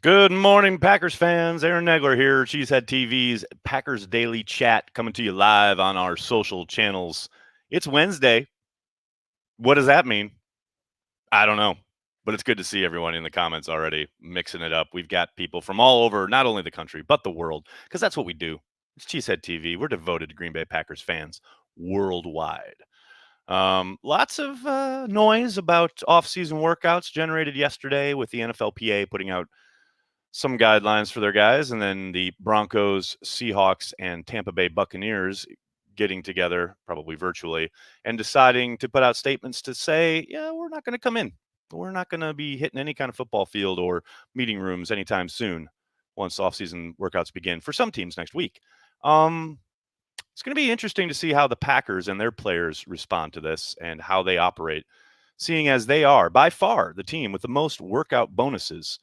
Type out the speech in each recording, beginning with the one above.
Good morning, Packers fans. Aaron Negler here, Cheesehead TV's Packers Daily Chat, coming to you live on our social channels. It's Wednesday. What does that mean? I don't know, but it's good to see everyone in the comments already mixing it up. We've got people from all over, not only the country, but the world, because that's what we do. It's Cheesehead TV. We're devoted to Green Bay Packers fans worldwide. Lots of noise about offseason workouts generated yesterday with the NFLPA putting out some guidelines for their guys, and then the Broncos, Seahawks, and Tampa Bay Buccaneers getting together, probably virtually, and deciding to put out statements to say, yeah, we're not going to come in. We're not going to be hitting any kind of football field or meeting rooms anytime soon once offseason workouts begin for some teams next week. It's going to be interesting to see how the Packers and their players respond to this and how they operate, seeing as they are by far the team with the most workout bonuses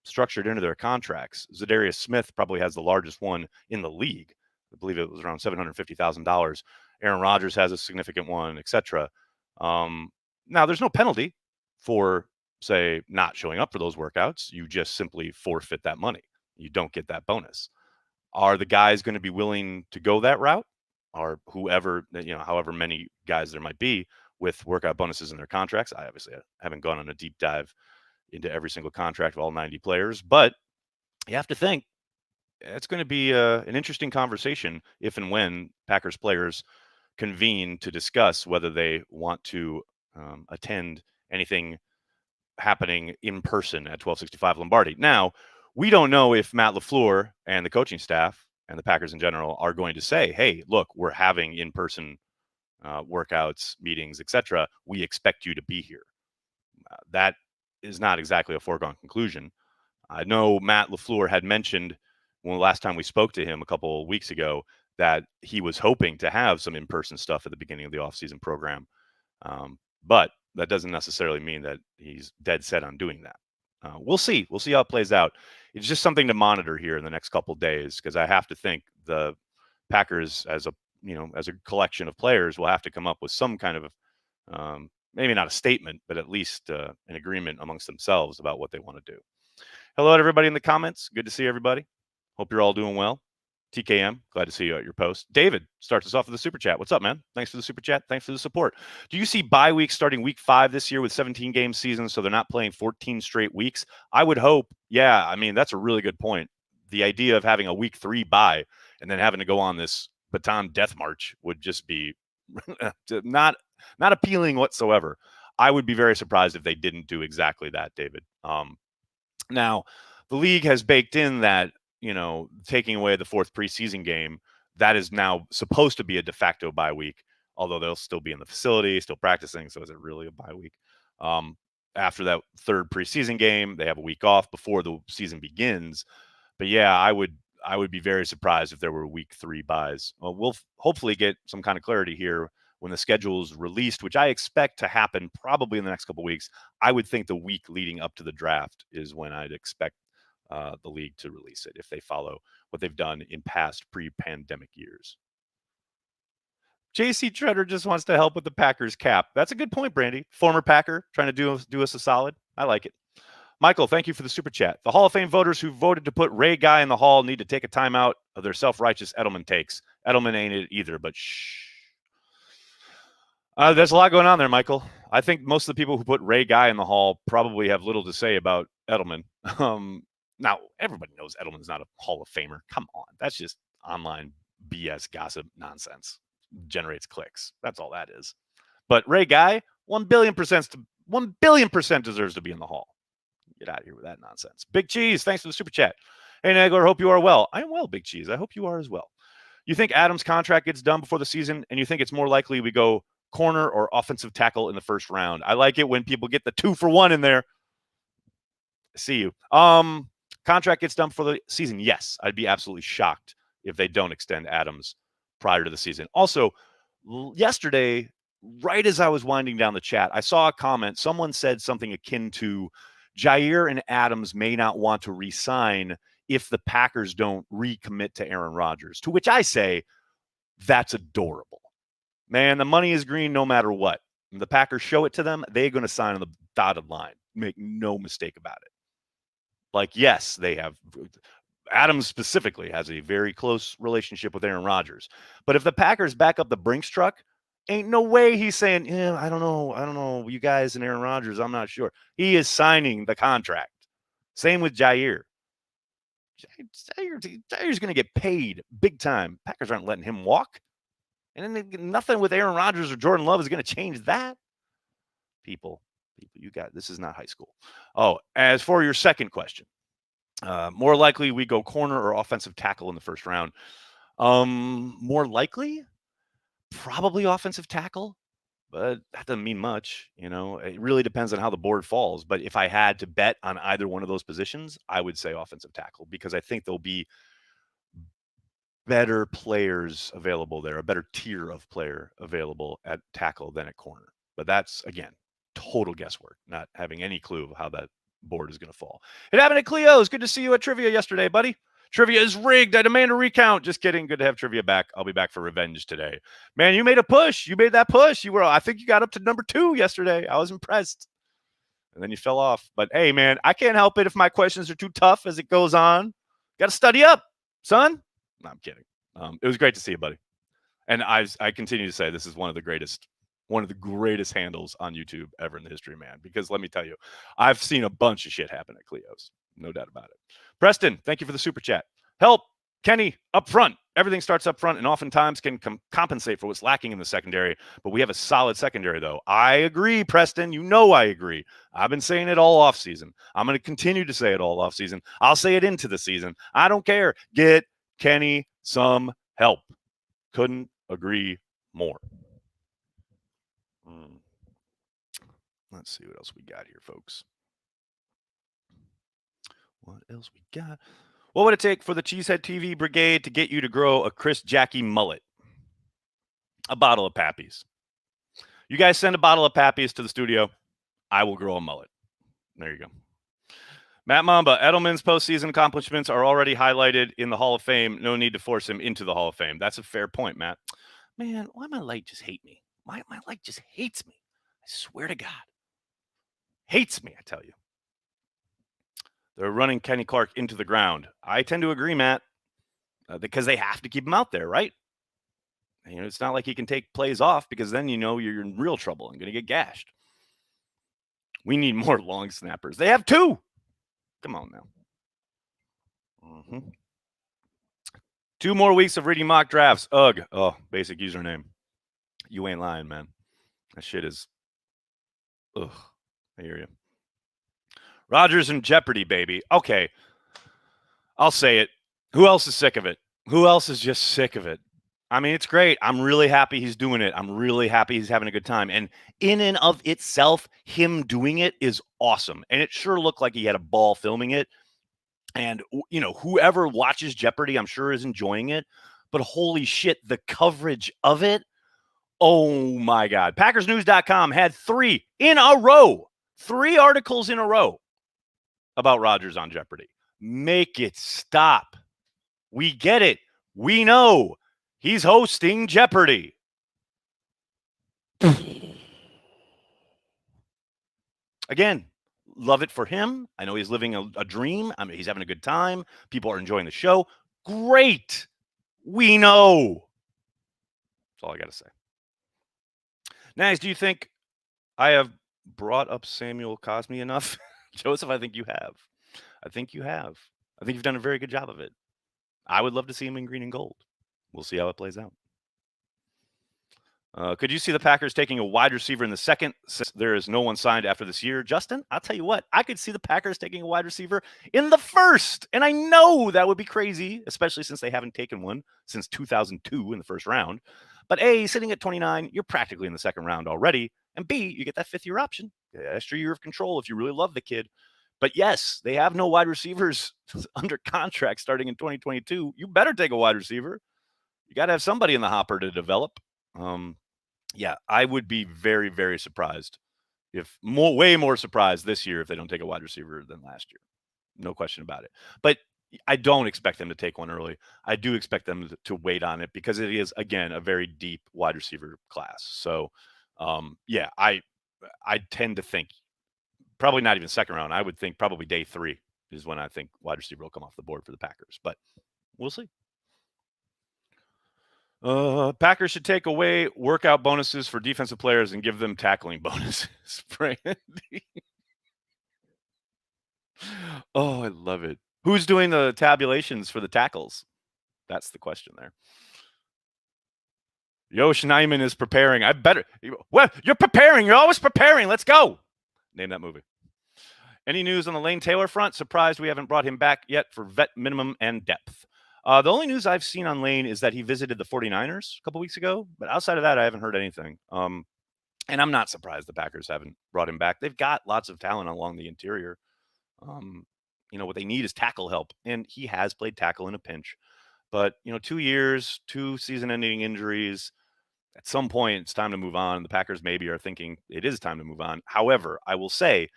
structured into their contracts. Zadarius Smith probably has the largest one in the league. I believe it was around $750,000. Aaron Rodgers has a significant one, etc. Now, there's no penalty for, say, not showing up for those workouts. You just simply forfeit that money. You don't get that bonus. Are the guys going to be willing to go that route? Or whoever, however many guys there might be with workout bonuses in their contracts? I obviously haven't gone on a deep dive into every single contract of all 90 players, but you have to think it's going to be an interesting conversation if and when Packers players convene to discuss whether they want to attend anything happening in person at 1265 Lombardi. Now, we don't know if Matt LaFleur and the coaching staff and the Packers in general are going to say, hey, look, we're having in-person workouts, meetings, etc. We expect you to be here. That is not exactly a foregone conclusion. I know Matt LaFleur had mentioned when the last time we spoke to him a couple of weeks ago that he was hoping to have some in-person stuff at the beginning of the offseason program. But that doesn't necessarily mean that he's dead set on doing that. We'll see. We'll see how it plays out. It's just something to monitor here in the next couple of days, because I have to think the Packers, as a collection of players, will have to come up with some kind of maybe not a statement, but at least an agreement amongst themselves about what they want to do. Hello to everybody in the comments. Good to see everybody. Hope you're all doing well. TKM, glad to see you at your post. David starts us off with the super chat. What's up, man? Thanks for the super chat. Thanks for the support. Do you see bye weeks starting week 5 this year with 17 game seasons, so they're not playing 14 straight weeks? I would hope. Yeah, I mean, that's a really good point. The idea of having a week 3 bye and then having to go on this baton death march would just be not appealing whatsoever. I would be very surprised if they didn't do exactly that, David. Now, the league has baked in that, taking away the 4th preseason game, that is now supposed to be a de facto bye week, although they'll still be in the facility, still practicing. So is it really a bye week? After that 3rd preseason game, they have a week off before the season begins. But yeah, I would be very surprised if there were week 3 buys. Well, we'll hopefully get some kind of clarity here when the schedule is released, which I expect to happen probably in the next couple of weeks. I would think the week leading up to the draft is when I'd expect the league to release it, if they follow what they've done in past pre-pandemic years. JC Treader just wants to help with the Packers cap. That's a good point, Brandy. Former Packer trying to do us a solid. I like it. Michael, thank you for the super chat. The Hall of Fame voters who voted to put Ray Guy in the Hall need to take a timeout of their self-righteous Edelman takes. Edelman ain't it either, but shh. There's a lot going on there, Michael. I think most of the people who put Ray Guy in the Hall probably have little to say about Edelman. Now, everybody knows Edelman's not a Hall of Famer. Come on. That's just online BS gossip nonsense. Generates clicks. That's all that is. But Ray Guy, 1 billion percent deserves to be in the Hall. Get out of here with that nonsense. Big Cheese, thanks for the super chat. Hey, Nagler, hope you are well. I am well, Big Cheese. I hope you are as well. You think Adams' contract gets done before the season, and you think it's more likely we go corner or offensive tackle in the first round? I like it when people get the 2-for-1 in there. See you. Contract gets done for the season. Yes, I'd be absolutely shocked if they don't extend Adams prior to the season. Also, yesterday, right as I was winding down the chat, I saw a comment. Someone said something akin to Jair and Adams may not want to re-sign if the Packers don't recommit to Aaron Rodgers, to which I say, that's adorable. Man, the money is green no matter what. When the Packers show it to them, they're going to sign on the dotted line. Make no mistake about it. Like, yes, they have. Adams specifically has a very close relationship with Aaron Rodgers. But if the Packers back up the Brinks truck, ain't no way he's saying, yeah, I don't know, you guys and Aaron Rodgers, I'm not sure. He is signing the contract. Same with Jair. Jair's going to get paid big time. Packers aren't letting him walk. And then nothing with Aaron Rodgers or Jordan Love is going to change that. People, you got this is not high school. Oh, as for your second question, more likely we go corner or offensive tackle in the first round. More likely, probably offensive tackle, but that doesn't mean much. It really depends on how the board falls. But if I had to bet on either one of those positions, I would say offensive tackle because I think there'll be better players available there, a better tier of player available at tackle than at corner. But that's, again, total guesswork, not having any clue of how that board is going to fall. It happened at Cleo's. Good to see you at trivia yesterday, buddy. Trivia is rigged. I demand a recount. Just kidding. Good to have trivia back. I'll be back for revenge today. Man, you made a push. You made that push. I think you got up to number 2 yesterday. I was impressed. And then you fell off. But hey, man, I can't help it if my questions are too tough as it goes on. Got to study up, son. No, I'm kidding. It was great to see you, buddy. And I continue to say this is one of the greatest handles on YouTube ever in the history of man. Because let me tell you, I've seen a bunch of shit happen at Cleo's. No doubt about it. Preston, thank you for the super chat. Help, Kenny, up front. Everything starts up front and oftentimes can compensate for what's lacking in the secondary. But we have a solid secondary, though. I agree, Preston. I agree. I've been saying it all offseason. I'm going to continue to say it all offseason. I'll say it into the season. I don't care. Get Kenny some help. Couldn't agree more. Let's see what else we got here, folks. What else we got? What would it take for the Cheesehead TV Brigade to get you to grow a Chris Jackie mullet? A bottle of Pappy's. You guys send a bottle of Pappy's to the studio. I will grow a mullet. There you go. Matt Mamba, Edelman's postseason accomplishments are already highlighted in the Hall of Fame. No need to force him into the Hall of Fame. That's a fair point, Matt. Man, why my light just hate me? My light just hates me. I swear to God. Hates me, I tell you. They're running Kenny Clark into the ground. I tend to agree, Matt, because they have to keep him out there, right? It's not like he can take plays off because then you're in real trouble and going to get gashed. We need more long snappers. They have 2. Come on now. 2 more weeks of reading mock drafts. Ugh. Oh, basic username. You ain't lying, man. That shit is. Ugh. I hear you. Rodgers in jeopardy, baby. Okay. I'll say it. Who else is sick of it? Who else is just sick of it? I mean, it's great. I'm really happy he's doing it. I'm really happy he's having a good time. And in and of itself, him doing it is awesome. And it sure looked like he had a ball filming it. And, whoever watches Jeopardy, I'm sure is enjoying it. But holy shit, the coverage of it. Oh, my God. PackersNews.com had 3 in a row. 3 articles in a row about Rodgers on Jeopardy. Make it stop. We get it. We know he's hosting Jeopardy. Again, love it for him. I know he's living a dream. I mean, he's having a good time. People are enjoying the show. Great. We know. That's all I got to say. Nice. Do you think I have brought up Samuel Cosme enough? Joseph, I think you have. I think you've done a very good job of it. I would love to see him in green and gold. We'll see how it plays out. Could you see the Packers taking a wide receiver in the second since there is no one signed after this year? Justin, I'll tell you what, I could see the Packers taking a wide receiver in the first. And I know that would be crazy, especially since they haven't taken one since 2002 in the first round. But A, sitting at 29, you're practically in the second round already. And B, you get that 5th year option, extra year of control if you really love the kid. But yes, they have no wide receivers under contract starting in 2022. You better take a wide receiver. You got to have somebody in the hopper to develop. Yeah, I would be very, very surprised way more surprised this year if they don't take a wide receiver than last year. No question about it. But I don't expect them to take one early. I do expect them to wait on it because it is, again, a very deep wide receiver class. So, yeah, I tend to think probably not even second round. I would think probably day 3 is when I think wide receiver will come off the board for the Packers. But we'll see. Packers should take away workout bonuses for defensive players and give them tackling bonuses. Brandy. Oh, I love it. Who's doing the tabulations for the tackles? That's the question there. Yo, Schneiman is preparing. I better. Well, you're preparing. You're always preparing. Let's go. Name that movie. Any news on the Lane Taylor front? Surprised we haven't brought him back yet for vet minimum and depth. The only news I've seen on Lane is that he visited the 49ers a couple weeks ago. But outside of that, I haven't heard anything. And I'm not surprised the Packers haven't brought him back. They've got lots of talent along the interior. What they need is tackle help. And he has played tackle in a pinch. But, 2 years, 2 season-ending injuries. At some point, it's time to move on. The Packers maybe are thinking it is time to move on. However, I will say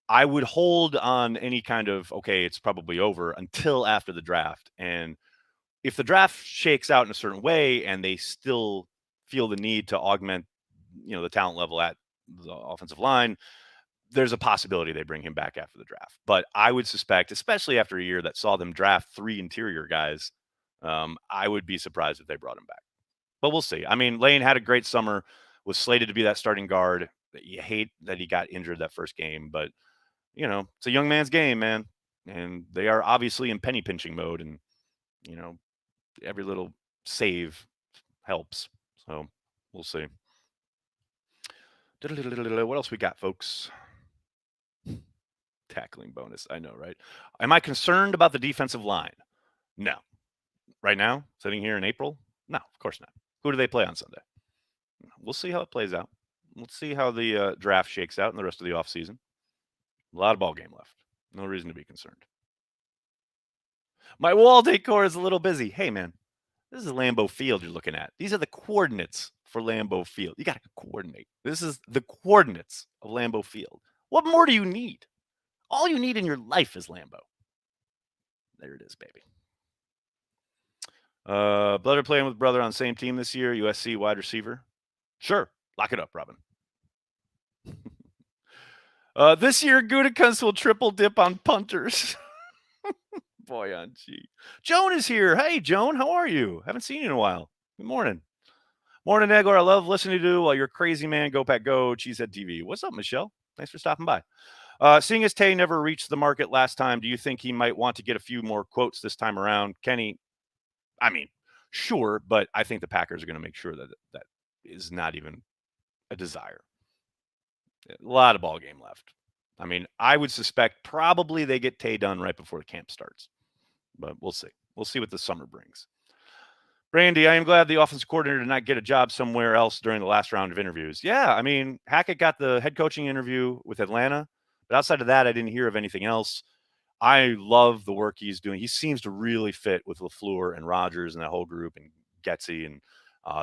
I would hold on any kind of, okay, it's probably over until after the draft. And if the draft shakes out in a certain way and they still feel the need to augment, the talent level at the offensive line, there's a possibility they bring him back after the draft. But I would suspect, especially after a year that saw them draft 3 interior guys, I would be surprised if they brought him back. But we'll see. I mean, Lane had a great summer, was slated to be that starting guard. You hate that he got injured that first game, but, it's a young man's game, man. And they are obviously in penny pinching mode, and, every little save helps. So we'll see. What else we got, folks? Tackling bonus. I know, right? Am I concerned about the defensive line? No. Right now, sitting here in April? No, of course not. Who do they play on Sunday? We'll see how it plays out. Let's see how the draft shakes out in the rest of the offseason. A lot of ball game left. No reason to be concerned. My wall decor is a little busy. Hey, man, this is Lambeau Field you're looking at. These are the coordinates for Lambeau Field. You got to coordinate. This is the coordinates of Lambeau Field. What more do you need? All you need in your life is Lambeau. There it is, baby. Brother playing with brother on the same team this year, USC wide receiver. Sure. Lock it up, Robin. This year, Gutekunst will triple dip on punters. Boy on G. Joan is here. Hey, Joan, how are you? Haven't seen you in a while. Good morning. Morning, Egor. I love listening to you while you're a crazy man. Go Pack Go. Cheesehead TV. What's up, Michelle? Thanks for stopping by. Seeing as Tay never reached the market last time, do you think he might want to get a few more quotes this time around? Kenny, I mean, sure, but I think the Packers are going to make sure that that is not even a desire. A lot of ball game left. I mean, I would suspect probably they get Tay done right before the camp starts, but we'll see. We'll see what the summer brings. Brandy, I am glad the offensive coordinator did not get a job somewhere else during the last round of interviews. Yeah, I mean, Hackett got the head coaching interview with Atlanta, but outside of that, I didn't hear of anything else. I love the work he's doing. He seems to really fit with LaFleur and Rodgers and that whole group and Getsy, and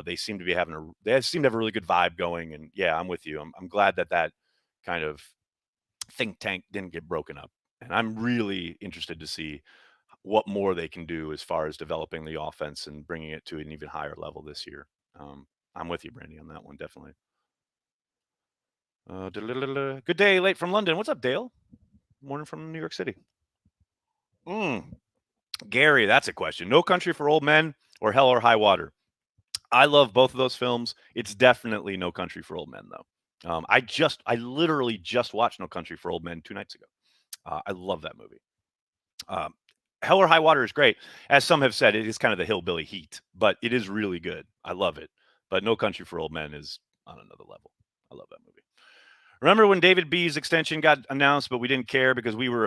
they seem to have a really good vibe going. And yeah, I'm with you. I'm glad that kind of think tank didn't get broken up. And I'm really interested to see what more they can do as far as developing the offense and bringing it to an even higher level this year. I'm with you, Brandy, on that one, definitely. Good day, late from London. What's up, Dale? Morning from New York City. Gary, that's a question. No Country for Old Men or Hell or High Water? I love both of those films. It's definitely No Country for Old Men, though. I literally just watched No Country for Old Men 2 nights ago. I love that movie. Hell or High Water is great. As some have said, it is kind of the hillbilly heat, but it is really good. I love it. But No Country for Old Men is on another level. I love that movie. Remember when David B's extension got announced, but we didn't care because we were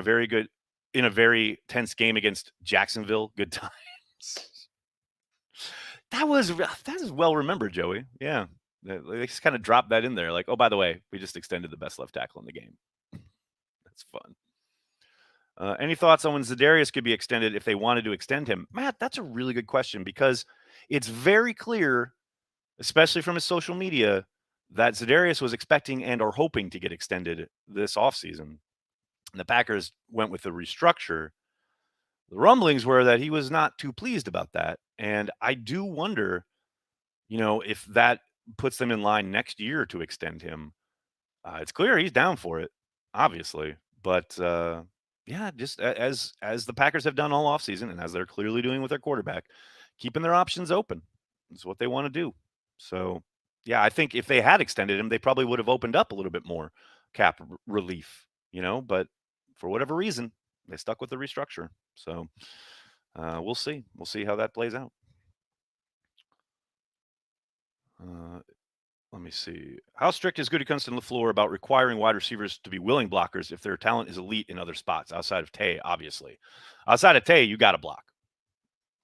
in a very tense game against Jacksonville? Good times. That is well remembered, Joey. Yeah. They just kind of dropped that in there. Like, oh, by the way, we just extended the best left tackle in the game. That's fun. Any thoughts on when Za'Darius could be extended if they wanted to extend him? Matt, that's a really good question because it's very clear, especially from his social media, that Za'Darius was expecting and or hoping to get extended this offseason. The Packers went with the restructure. The rumblings were that he was not too pleased about that. And I do wonder, if that puts them in line next year to extend him. It's clear he's down for it, obviously. But Yeah, just as the Packers have done all offseason and as they're clearly doing with their quarterback, keeping their options open is what they want to do. So, yeah, I think if they had extended him, they probably would have opened up a little bit more cap relief, but for whatever reason, they stuck with the restructure. So, we'll see. We'll see how that plays out. Uh, Let me see. How strict is Gutekunst and LaFleur about requiring wide receivers to be willing blockers if their talent is elite in other spots outside of Tay, obviously? Outside of Tay, you got to block.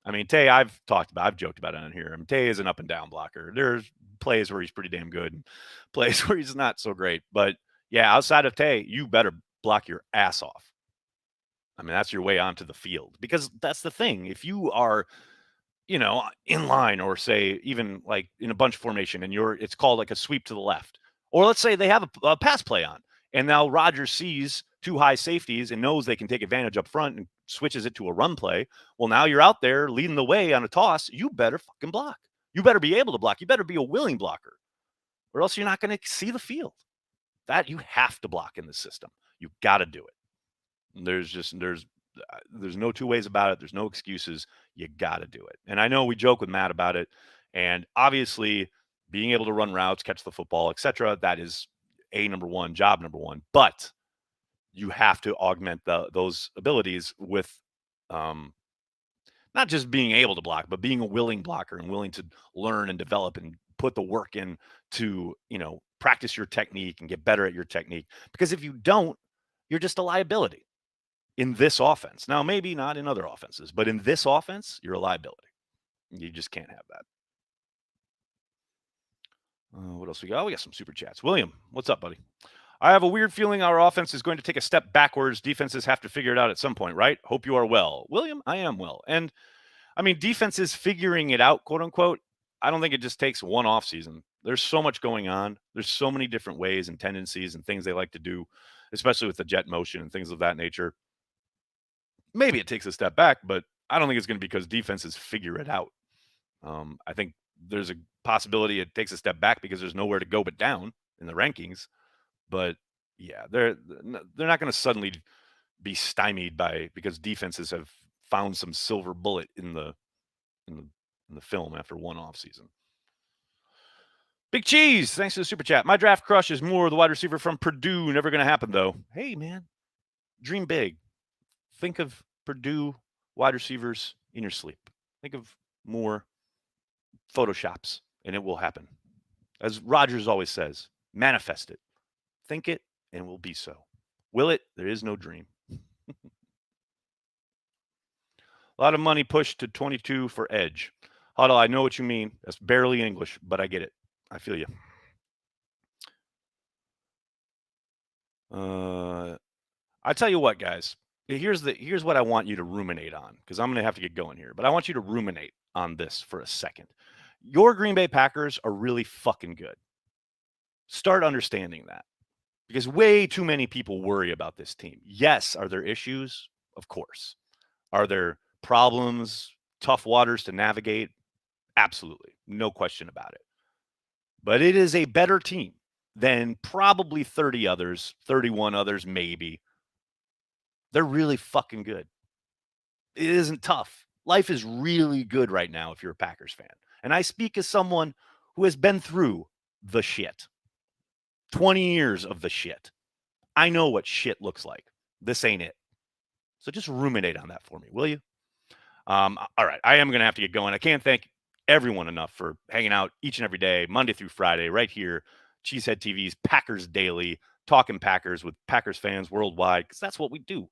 I mean, Tay, I've joked about it on here. I mean, Tay is an up and down blocker. There's plays where he's pretty damn good and plays where he's not so great. But yeah, outside of Tay, you better block your ass off. I mean, that's your way onto the field because that's the thing. If you are in line or say even like in a bunch formation and it's called like a sweep to the left. Or let's say they have a pass play on and now Rodgers sees two high safeties and knows they can take advantage up front and switches it to a run play. Well, now you're out there leading the way on a toss. You better fucking block. You better be able to block. You better be a willing blocker or else you're not going to see the field. That you have to block in the system. You got to do it. There's no two ways about it. There's no excuses. You got to do it. And I know we joke with Matt about it. And obviously, being able to run routes, catch the football, etc., that is job number one. But you have to augment those abilities with not just being able to block, but being a willing blocker and willing to learn and develop and put the work in to, practice your technique and get better at your technique. Because if you don't, you're just a liability in this offense. Now, maybe not in other offenses, but in this offense, you're a liability. You just can't have that. What else we got? We got some super chats. William, what's up, buddy? I have a weird feeling our offense is going to take a step backwards. Defenses have to figure it out at some point, right? Hope you are well. William, I am well. And I mean, defenses figuring it out, quote unquote. I don't think it just takes one off season. There's so much going on. There's so many different ways and tendencies and things they like to do, especially with the jet motion and things of that nature. Maybe it takes a step back, but I don't think it's going to be because defenses figure it out. I think there's a possibility it takes a step back because there's nowhere to go but down in the rankings. But yeah, they're not going to suddenly be stymied because defenses have found some silver bullet in the film after one off season. Big Cheese, thanks for the super chat. My draft crush is Moore, the wide receiver from Purdue. Never going to happen though. Hey man, dream big. Think of Purdue wide receivers in your sleep. Think of more Photoshops, and it will happen. As Rodgers always says, manifest it. Think it, and it will be so. Will it? There is no dream. A lot of money pushed to 22 for Edge. Huddle, I know what you mean. That's barely English, but I get it. I feel you. I tell you what, guys. Here's what I want you to ruminate on, because I'm going to have to get going here. But I want you to ruminate on this for a second. Your Green Bay Packers are really fucking good. Start understanding that, because way too many people worry about this team. Yes, are there issues? Of course. Are there problems, tough waters to navigate? Absolutely. No question about it. But it is a better team than probably 30 others, 31 others, maybe. They're really fucking good. It isn't tough. Life is really good right now if you're a Packers fan. And I speak as someone who has been through the shit. 20 years of the shit. I know what shit looks like. This ain't it. So just ruminate on that for me, will you? All right. I am going to have to get going. I can't thank everyone enough for hanging out each and every day, Monday through Friday, right here, Cheesehead TV's Packers Daily, talking Packers with Packers fans worldwide, because that's what we do.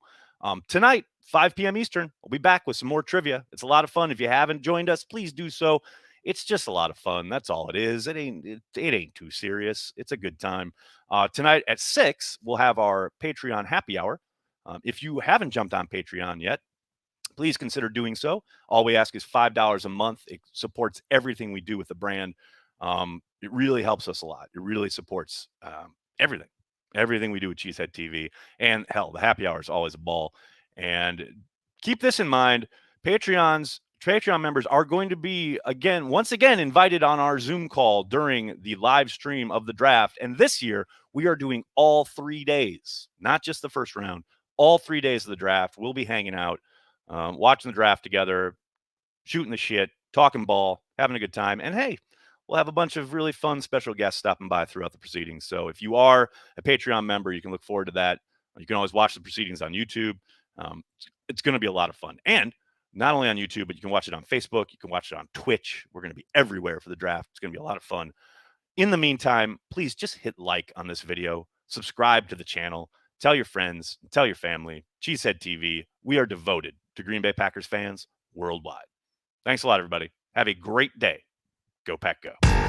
Tonight, 5 p.m. Eastern, we'll be back with some more trivia. It's a lot of fun. If you haven't joined us, please do so. It's just a lot of fun. That's all it is. It ain't too serious. It's a good time. Tonight at 6, we'll have our Patreon happy hour. If you haven't jumped on Patreon yet, please consider doing so. All we ask is $5 a month. It supports everything we do with the brand. It really helps us a lot. It really supports everything we do with Cheesehead TV. And hell, the happy hour is always a ball. And keep this in mind. Patreon members are going to be once again invited on our Zoom call during the live stream of the draft. And this year we are doing all 3 days, not just the first round, all 3 days of the draft. We'll be hanging out, watching the draft together, shooting the shit, talking ball, having a good time. And hey, we'll have a bunch of really fun special guests stopping by throughout the proceedings. So if you are a Patreon member, you can look forward to that. You can always watch the proceedings on YouTube. It's going to be a lot of fun. And not only on YouTube, but you can watch it on Facebook. You can watch it on Twitch. We're going to be everywhere for the draft. It's going to be a lot of fun. In the meantime, please just hit like on this video, subscribe to the channel, tell your friends, tell your family. Cheesehead TV, we are devoted to Green Bay Packers fans worldwide. Thanks a lot, everybody. Have a great day. Go Pack Go.